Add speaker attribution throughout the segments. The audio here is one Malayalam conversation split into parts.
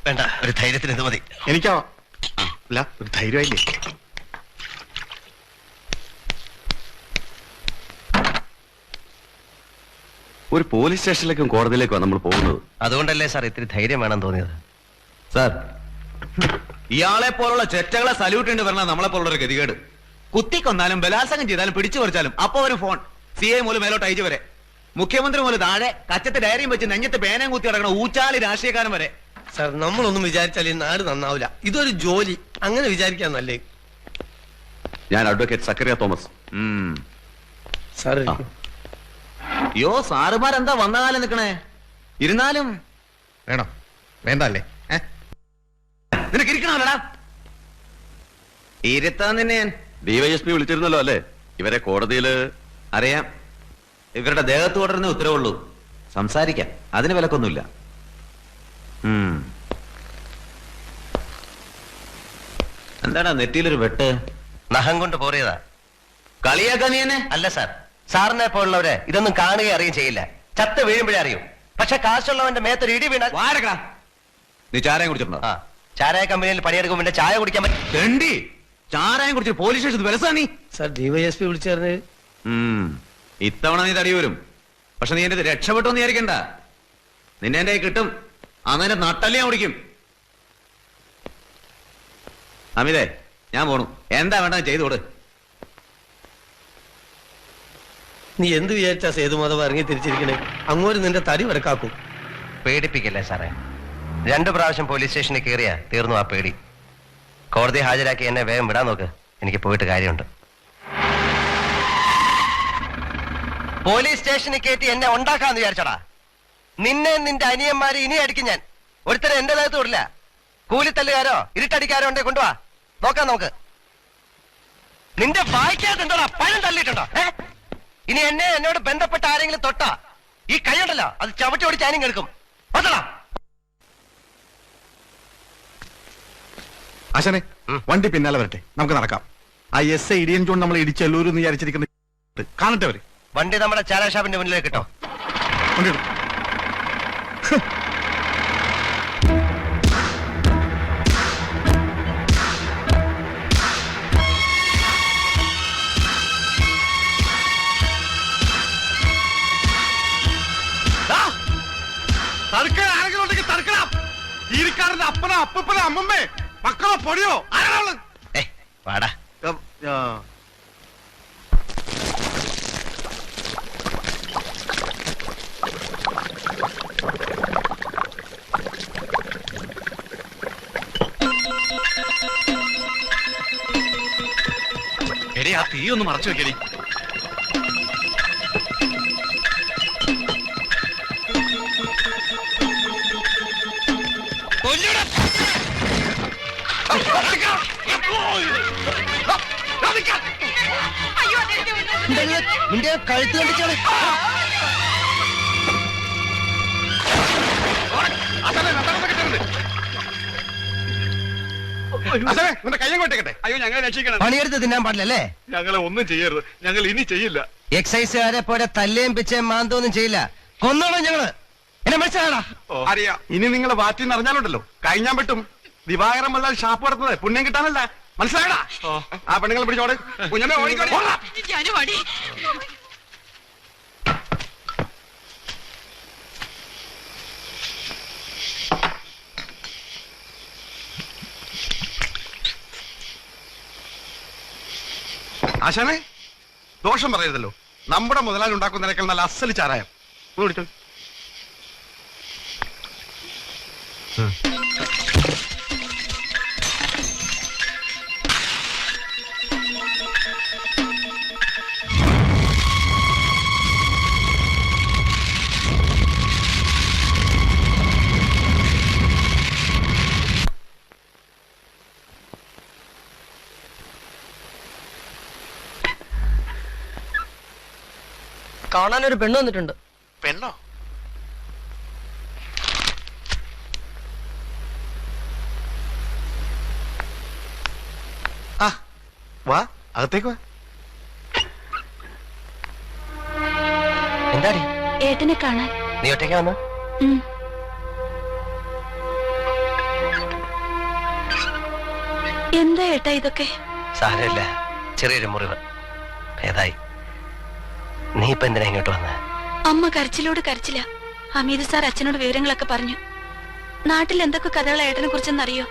Speaker 1: വേണ്ട, ഒരു ധൈര്യത്തിന് ഇത് മതി.
Speaker 2: എനിക്കോ അല്ല, ഒരു ധൈര്യമായില്ലേ?
Speaker 3: ഒരു പോലീസ് സ്റ്റേഷനിലേക്കും കോടതിയിലേക്കും നമ്മൾ പോകുന്നത്.
Speaker 1: അതുകൊണ്ടല്ലേ സാർ ഇത്തിരി ധൈര്യം വേണം തോന്നിയത്.
Speaker 4: സാർ, ഇയാളെ പോലുള്ള ചെറ്റകളെ സല്യൂട്ട് ഉണ്ട് പറഞ്ഞാൽ നമ്മളെ പോലുള്ള ഒരു ഗതികേട്. കുത്തിക്കൊന്നാലും ബലാത്സംഗം ചെയ്താലും പിടിച്ചു പറിച്ചാലും അപ്പൊ ഒരു ഫോൺ. CI മൂലം മേലോട്ട് അയച്ചു വരെ, മുഖ്യമന്ത്രി മൂലം താഴെ കച്ചത്ത് ഡയറിയും വെച്ച് നെഞ്ഞത്ത് പേനയും കുത്തി കിടക്കണ ഊച്ചാലി രാഷ്ട്രീയക്കാരൻ വരെ.
Speaker 5: സാർ, നമ്മളൊന്നും വിചാരിച്ചാൽ ഈ നാട് നന്നാവില്ല. ഇതൊരു ജോലി, അങ്ങനെ വിചാരിക്കാൻ നല്ലേ.
Speaker 3: ഞാൻ അഡ്വക്കേറ്റ് സക്കറിയ തോമസ്.
Speaker 5: സാർ,
Speaker 4: അയ്യോ, സാറുമാരെന്താ വന്ന കാലം നിക്കണേ? ഇരുന്നാലും
Speaker 2: വേണോ വേണ്ട അല്ലേ?
Speaker 4: നിനക്ക് ഇരിക്കണോടാ? ഇരുത്താൻ തന്നെ ഞാൻ.
Speaker 3: DYSP വിളിച്ചിരുന്നല്ലോ അല്ലേ? ഇവരെ കോടതിയില്.
Speaker 4: അറിയാം, ഇവരുടെ ദേഹത്ത് തുടരുന്ന ഉത്തരവുള്ളൂ. സംസാരിക്കാം, അതിന് വിലക്കൊന്നുമില്ല. എന്താടാ നെറ്റിയിലൊരു വെട്ട്?
Speaker 1: നഖം കൊണ്ട് പോറിയതാ.
Speaker 4: കളിയാക്കാ നീ എന്നെ?
Speaker 1: അല്ല സാർ, സാറിനെ പോലുള്ളവരെ ഇതൊന്നും കാണുകയും അറിയുകയും ചെയ്യില്ല. ചത്ത് വീഴുമ്പോഴേ അറിയൂ. പക്ഷെ കാശുള്ളവന്റെ മേത്തൊരു ഇടി വീണാൽ.
Speaker 4: വാരക്കടാ. നീ ചാരായം കുടിച്ചിട്ടുണ്ടോ?
Speaker 1: ആ, ചാരായ കമ്പനിയിൽ പണിയെടുക്കും പിന്നെ ചായ കുടിക്കാൻ പറ്റും.
Speaker 4: തെണ്ടി, ചാരായം കുടിച്ച് പോലീസ് സ്റ്റേഷൻ വിലസാ നീ.
Speaker 5: Sir, DYSP വിളിച്ചറിഞ്ഞ്.
Speaker 4: ഇത്തവണ നീ തടി വരും. പക്ഷെ നീ എന്റെ രക്ഷപ്പെട്ടു വിചാരിക്കണ്ട. നിന്നെ എന്റെ കിട്ടും. അന്നെ നട്ടല്ലേ ഞാൻ കുടിക്കും. അമിതേ, ഞാൻ പോണു. എന്താ വേണ്ട ചെയ്തോട്.
Speaker 5: നീ എന്ത് വിചാരിച്ചാ സേതുമാധവ ഇറങ്ങി തിരിച്ചിരിക്കണേ? അങ്ങോട്ട് നിന്റെ തടി വരക്കാക്കും.
Speaker 1: പേടിപ്പിക്കല്ലേ സാറേ. 2 പ്രാവശ്യം പോലീസ് സ്റ്റേഷനിൽ കയറിയാ തീർന്നു ആ പേടി. കോടതി ഹാജരാക്കി എന്നെ വേഗം വിടാൻ നോക്ക്. എനിക്ക് പോയിട്ട് കാര്യമുണ്ട്. പോലീസ് സ്റ്റേഷനിൽ കയറ്റി എന്നെ ഉണ്ടാക്കാന്ന് വിചാരിച്ചടാ. നിന്നെ നിന്റെ അനിയന്മാരെ ഇനി അടിക്കും ഞാൻ. ഒരുത്തരം എന്റെ ദേഹത്ത് വിടില്ല. കൂലിത്തല്ലുകാരോ ഇരുട്ടടിക്കാരോ ഉണ്ടെ കൊണ്ടുവാ, നോക്കാം നമുക്ക്. നിന്റെ വായിക്കാത്തുണ്ടോടാ പഴം തള്ളിയിട്ടുണ്ടോ? ഇനി എന്നോട് ബന്ധപ്പെട്ട ആരെങ്കിലും തൊട്ടാ ഈ കൈയുണ്ടല്ലോ, അത് ചവിട്ടി ഓടിച്ച് ആരും കേൾക്കും. അതടാ
Speaker 2: ആശാനെ, വണ്ടി പിന്നാലെ വരട്ടെ, നമുക്ക് നടക്കാം. ആ SI ഇടിയൻ ചൂണ്ട് നമ്മൾ ഇടിച്ചെല്ലൂരെന്ന് വിചാരിച്ചിരിക്കുന്ന കാണട്ടെ അവര്.
Speaker 1: വണ്ടി നമ്മുടെ ചാരാ ഷാപ്പിന്റെ മുന്നിലേക്ക് കിട്ടോ.
Speaker 2: വണ്ടി ആരെങ്കിലും ഉണ്ടെങ്കിൽ തടുക്കണം. ഈരിക്കാരന്റെ അപ്പനോ അപ്പനോ അമ്മമ്മേ മക്കളോ പൊടിയോ ആരാണ്?
Speaker 1: വാടാ.
Speaker 2: എടി, ആ തീ ഒന്ന് മറച്ചു വെക്കടി.
Speaker 1: നിന്റെ കഴുത്ത് കണ്ടിച്ചാണ്.
Speaker 2: അയ്യോ, ഞങ്ങളെ രക്ഷിക്കണം.
Speaker 1: പണിയെടുത്ത് തിന്നാൻ പാടില്ലല്ലേ?
Speaker 2: ഞങ്ങളെ ഒന്നും ചെയ്യരുത്. ഞങ്ങൾ ഇനി ചെയ്യില്ല.
Speaker 1: എക്സൈസുകാരെ പോലെ തല്ലേം പിച്ചേം മാന്തോന്നും ചെയ്യില്ല. കൊന്നോളാം ഞങ്ങള്. എന്നെ മനസ്സിലാടാ.
Speaker 2: അറിയാം. ഇനി നിങ്ങളെ വാറ്റിന്ന് അറിഞ്ഞാലുണ്ടല്ലോ കഴിഞ്ഞാൻ പറ്റും. ദിവാകരൻ വന്നാൽ ഷാപ്പ് നടത്തുന്നത് പുണ്യം കിട്ടാനല്ല. മനസ്സിലായടാ? ആ പെണ്ണുങ്ങളെ പിടിച്ചോട്. കുഞ്ഞമ്മേ ഓടിക്കോടി. ആശാനെ, ദോഷം പറയരുതല്ലോ. നമ്മുടെ മുതലാളി ഉണ്ടാക്കുന്നതിനേക്കാൾ നല്ല അസല് ചാരായം. കുടിച്ചോ.
Speaker 6: കാണാൻ ഒരു പെണ്ണ് വന്നിട്ടുണ്ട്.
Speaker 2: പെണ്ണോ? ആ, വാ, അകത്തേക്ക് വാ.
Speaker 1: എന്താടി?
Speaker 6: ഏട്ടനെ കാണാൻ.
Speaker 1: നീ ഒറ്റയ്ക്ക് വന്നു?
Speaker 6: എന്താ ഏട്ടാ ഇതൊക്കെ?
Speaker 1: സാരമില്ല, ചെറിയൊരു മുറിവ് ഏതായി. നീ ഇപ്പൊ എന്തിനാ ഇങ്ങോട്ട് വന്ന?
Speaker 6: അമ്മ കരച്ചിലോട് കരച്ചില്ല. ഹമീദ് സാർ അച്ഛനോട് വിവരങ്ങളൊക്കെ പറഞ്ഞു. നാട്ടിൽ എന്തൊക്കെ കഥകൾ ഏട്ടനെ കുറിച്ചെന്നറിയോ?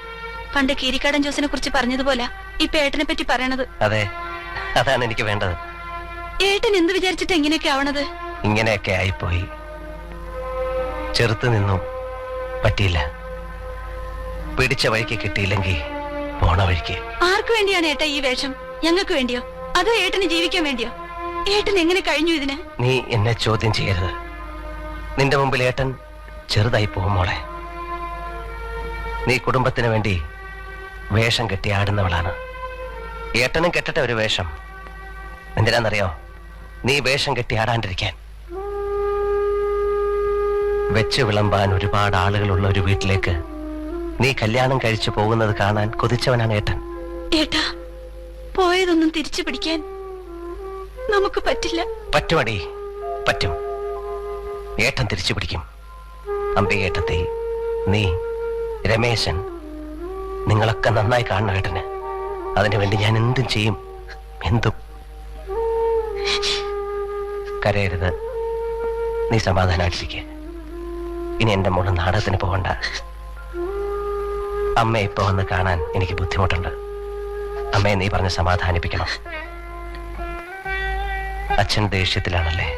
Speaker 6: പണ്ട് കീരിക്കാടൻ ജോസിനെ കുറിച്ച് പറഞ്ഞതുപോലെ ഇപ്പൊ ഏട്ടനെ പറ്റി പറയണത്.
Speaker 1: അതെ, അതാണ് എനിക്ക് വേണ്ടത്.
Speaker 6: ഏട്ടൻ എന്ത് വിചാരിച്ചിട്ട് എങ്ങനെയൊക്കെ ആവണത്?
Speaker 1: ഇങ്ങനെയൊക്കെ ആയിപ്പോയി. ചെറുത്ത് നിന്നു, പറ്റിയില്ല. പിടിച്ച വഴിക്ക് കിട്ടിയില്ലെങ്കിൽ പോണ വഴിക്ക്.
Speaker 6: ആർക്കു വേണ്ടിയാണ് ഏട്ടാ ഈ വേഷം? ഞങ്ങൾക്ക് വേണ്ടിയോ അതോ ഏട്ടന് ജീവിക്കാൻ വേണ്ടിയോ? ഏട്ടൻ എങ്ങനെ കഴിഞ്ഞു ഇതിന്?
Speaker 1: നീ എന്നെ ചോദ്യം ചെയ്യരുത്. നിന്റെ മുമ്പിൽ ഏട്ടൻ ചെറുതായി പോകും മോളെ. നീ കുടുംബത്തിന് വേണ്ടി വേഷം കെട്ടി ആടുന്നവളാണ്. ഏട്ടനും കെട്ടട്ടെ ഒരു വേഷം. എന്തിനാന്നറിയോ? നീ വേഷം കെട്ടി ആടാണ്ടിരിക്കാൻ. വെച്ച് വിളമ്പാൻ ഒരുപാട് ആളുകളുള്ള ഒരു വീട്ടിലേക്ക് നീ കല്യാണം കഴിച്ചു പോകുന്നത് കാണാൻ കൊതിച്ചവനാണ് ഏട്ടൻ.
Speaker 6: ഏട്ടാ, പോയതൊന്നും തിരിച്ചു പിടിക്കാൻ നമുക്ക് പറ്റില്ല.
Speaker 1: പറ്റുമടി, പറ്റും. ഏട്ടൻ തിരിച്ചു പിടിക്കും. അമ്പികേട്ടത്തെ, നീ, രമേശൻ, നിങ്ങളൊക്കെ നന്നായി കാണണം ഏട്ടന്. അതിനുവേണ്ടി ഞാൻ എന്തും ചെയ്യും, എന്തും. കരയരുത്, നീ സമാധാനായിട്ടിരിക്കെ. ഇനി എന്റെ മോള് നാടകത്തിന് പോകണ്ട. അമ്മയെ ഇപ്പൊ വന്ന് കാണാൻ എനിക്ക് ബുദ്ധിമുട്ടുണ്ട്. അമ്മയെ നീ പറഞ്ഞ് സമാധാനിപ്പിക്കണം. അച്ഛൻ ദേഷ്യത്തിലാണല്ലേ?